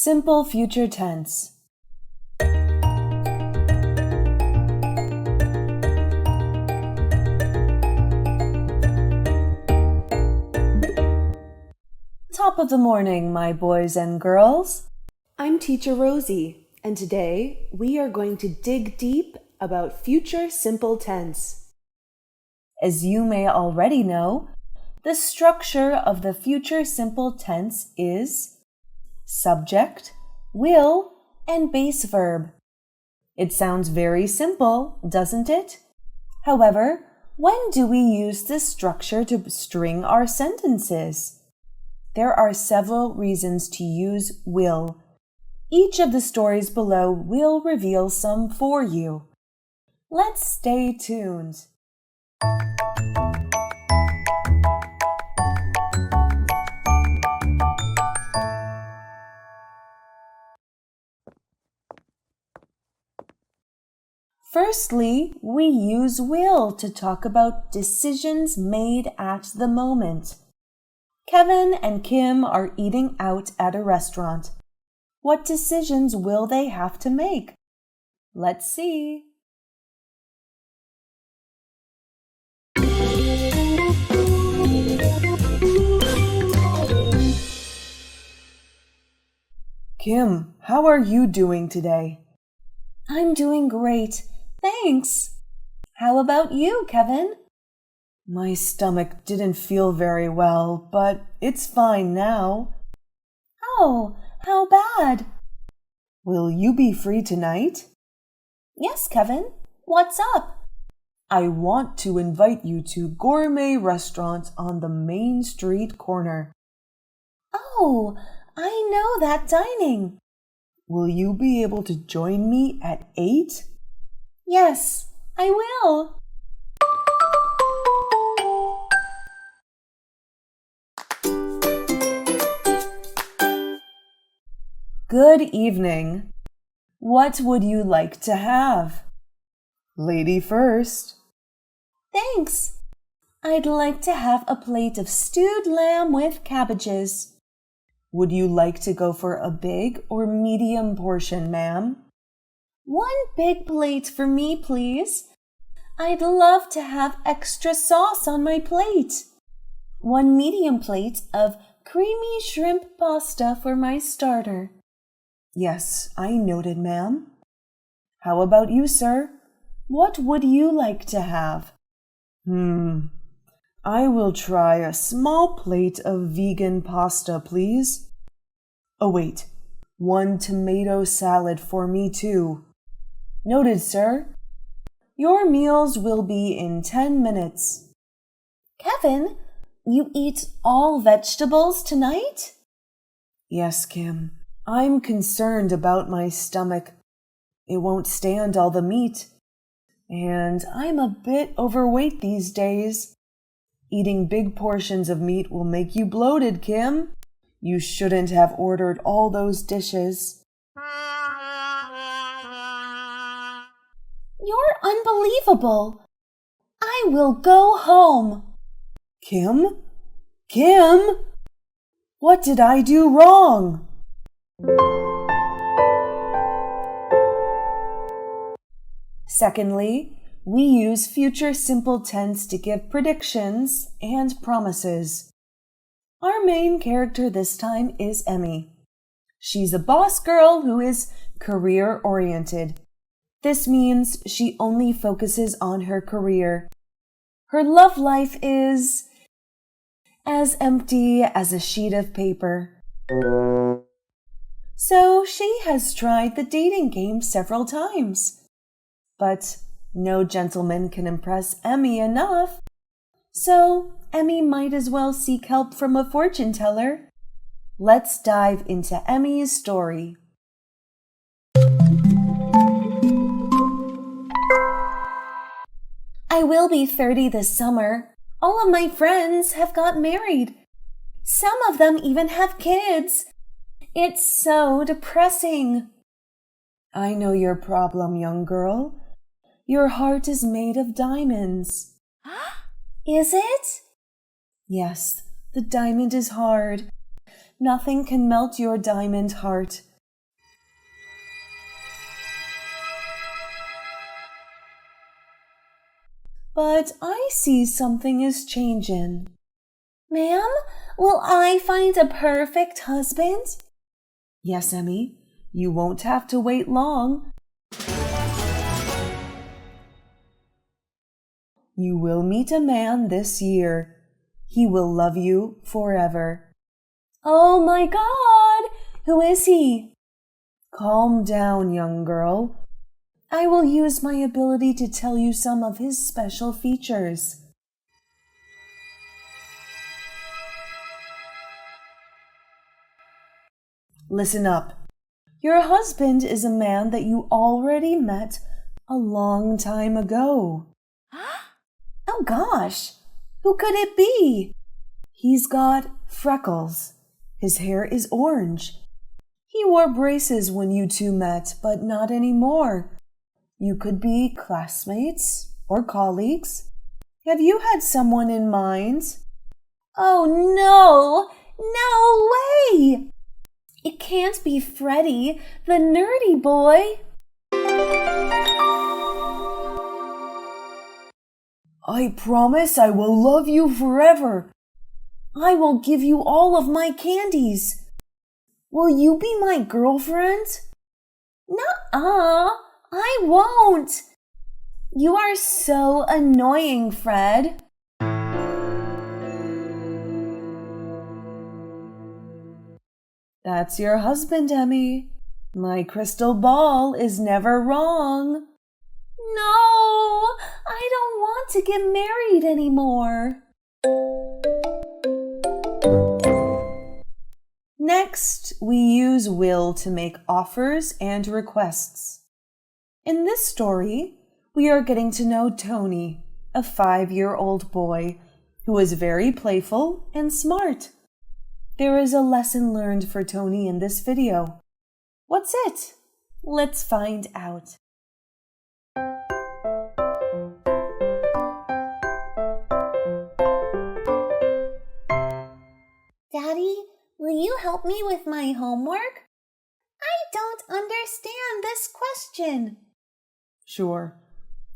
Simple future tense. Top of the morning, my boys and girls. I'm Teacher Rosie, and today we are going to dig deep about future simple tense. As you may already know, the structure of the future simple tense is subject, will, and base verb. It sounds very simple, doesn't it? However, when do we use this structure to string our sentences? There are several reasons to use will. Each of the stories below will reveal some for you. Let's stay tuned. Firstly, we use will to talk about decisions made at the moment. Kevin and Kim are eating out at a restaurant. What decisions will they have to make? Let's see. Kim, how are you doing today? I'm doing great, thanks. How about you, Kevin? My stomach didn't feel very well, but it's fine now. Oh, how bad? Will you be free tonight? Yes, Kevin. What's up? I want to invite you to gourmet restaurants on the Main Street corner. Oh, I know that dining. Will you be able to join me at 8? Yes, I will. Good evening. What would you like to have? Lady first. Thanks. I'd like to have a plate of stewed lamb with cabbages. Would you like to go for a big or medium portion, ma'am? One big plate for me, please. I'd love to have extra sauce on my plate. One medium plate of creamy shrimp pasta for my starter. Yes, I noted, ma'am. How about you, sir? What would you like to have? I will try a small plate of vegan pasta, please. Oh, wait. One tomato salad for me, too. Noted, sir. Your meals will be in 10 minutes. Kevin, you eat all vegetables tonight? Yes, Kim. I'm concerned about my stomach. It won't stand all the meat. And I'm a bit overweight these days. Eating big portions of meat will make you bloated, Kim. You shouldn't have ordered all those dishes. You're unbelievable. I will go home. Kim? Kim? What did I do wrong? Secondly, we use future simple tense to give predictions and promises. Our main character this time is Emmy. She's a boss girl who is career-oriented. This means she only focuses on her career. Her love life is as empty as a sheet of paper. So she has tried the dating game several times. But no gentleman can impress Emmy enough. So Emmy might as well seek help from a fortune teller. Let's dive into Emmy's story. I will be 30 this summer. All of my friends have got married. Some of them even have kids. It's so depressing. I know your problem, young girl. Your heart is made of diamonds. Is it? Yes, the diamond is hard. Nothing can melt your diamond heart. but I see something is changing. Ma'am, will I find a perfect husband? Yes, Emmy, you won't have to wait long. You will meet a man this year. He will love you forever. Oh my God! Who is he? Calm down, young girl. I will use my ability to tell you some of his special features. Listen up. Your husband is a man that you already met a long time ago. Oh gosh, who could it be? He's got freckles. His hair is orange. He wore braces when you two met, but not anymore. You could be classmates or colleagues. Have you had someone in mind? Oh no, no way! It can't be Freddie, the nerdy boy. I promise I will love you forever. I will give you all of my candies. Will you be my girlfriend? Nuh-uh, I won't. You are so annoying, Fred. That's your husband, Emmy. My crystal ball is never wrong. No, I don't want to get married anymore. Next, we use will to make offers and requests. In this story, we are getting to know Tony, a 5-year-old boy who is very playful and smart. There is a lesson learned for Tony in this video. What's it? Let's find out. Daddy, will you help me with my homework? I don't understand this question. Sure,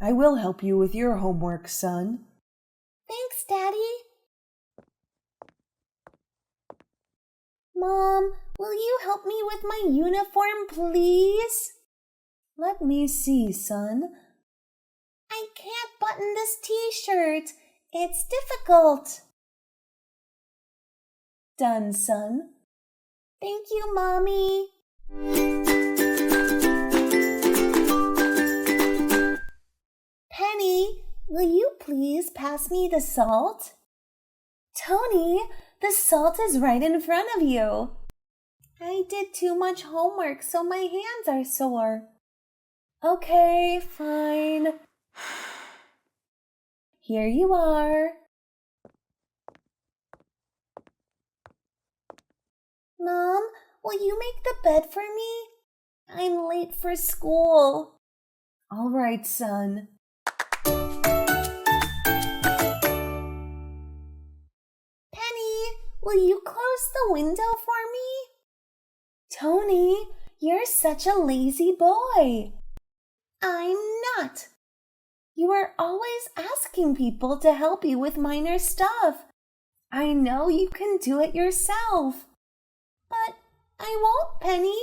I will help you with your homework, son. Thanks, Daddy. Mom, will you help me with my uniform, please? Let me see, son. I can't button this t-shirt. It's difficult. Done, son. Thank you, Mommy. Penny, will you please pass me the salt? Tony, the salt is right in front of you. I did too much homework, so my hands are sore. Okay, fine. Here you are. Mom, will you make the bed for me? I'm late for school. All right, son. Penny, will you close the window for me? Tony, you're such a lazy boy. I'm not. You are always asking people to help you with minor stuff. I know you can do it yourself. But I won't, Penny.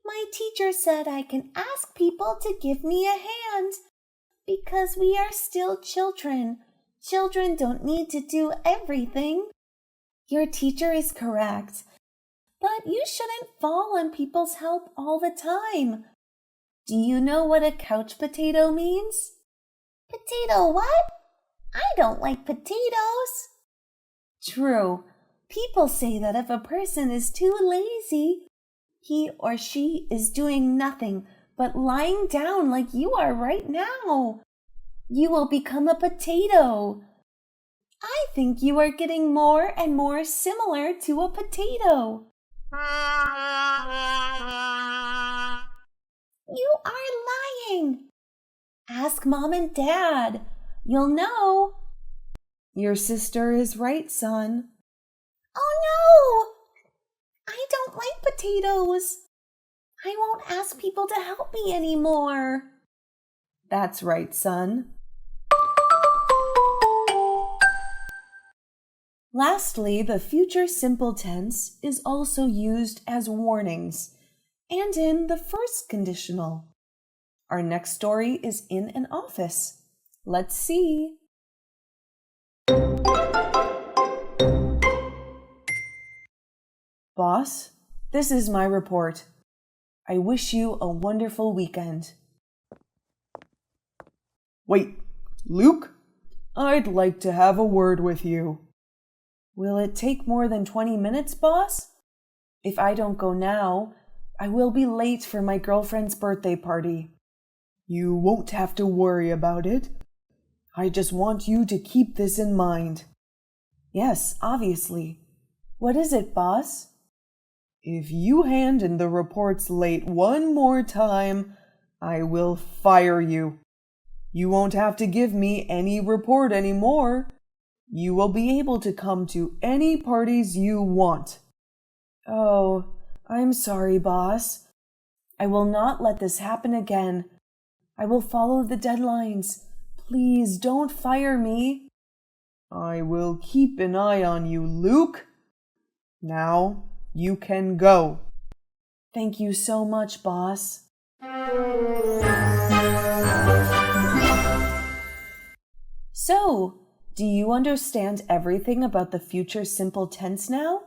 My teacher said I can ask people to give me a hand because we are still children. Children don't need to do everything. Your teacher is correct, but you shouldn't fall on people's help all the time. Do you know what a couch potato means? Potato what? I don't like potatoes. True. People say that if a person is too lazy, he or she is doing nothing but lying down like you are right now. You will become a potato. I think you are getting more and more similar to a potato. You are lying. Ask Mom and Dad. You'll know. Your sister is right, son. Oh no! I don't like potatoes. I won't ask people to help me anymore. That's right, son. Lastly, the future simple tense is also used as warnings and in the first conditional. Our next story is in an office. Let's see. Boss, this is my report. I wish you a wonderful weekend. Wait, Luke? I'd like to have a word with you. Will it take more than 20 minutes, boss? If I don't go now, I will be late for my girlfriend's birthday party. You won't have to worry about it. I just want you to keep this in mind. Yes, obviously. What is it, boss? If you hand in the reports late one more time, I will fire you. You won't have to give me any report anymore. You will be able to come to any parties you want. Oh, I'm sorry, boss. I will not let this happen again. I will follow the deadlines. Please don't fire me. I will keep an eye on you, Luke. Now you can go. Thank you so much, boss. So, do you understand everything about the future simple tense now?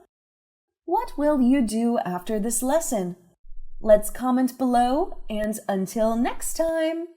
What will you do after this lesson? Let's comment below, and until next time!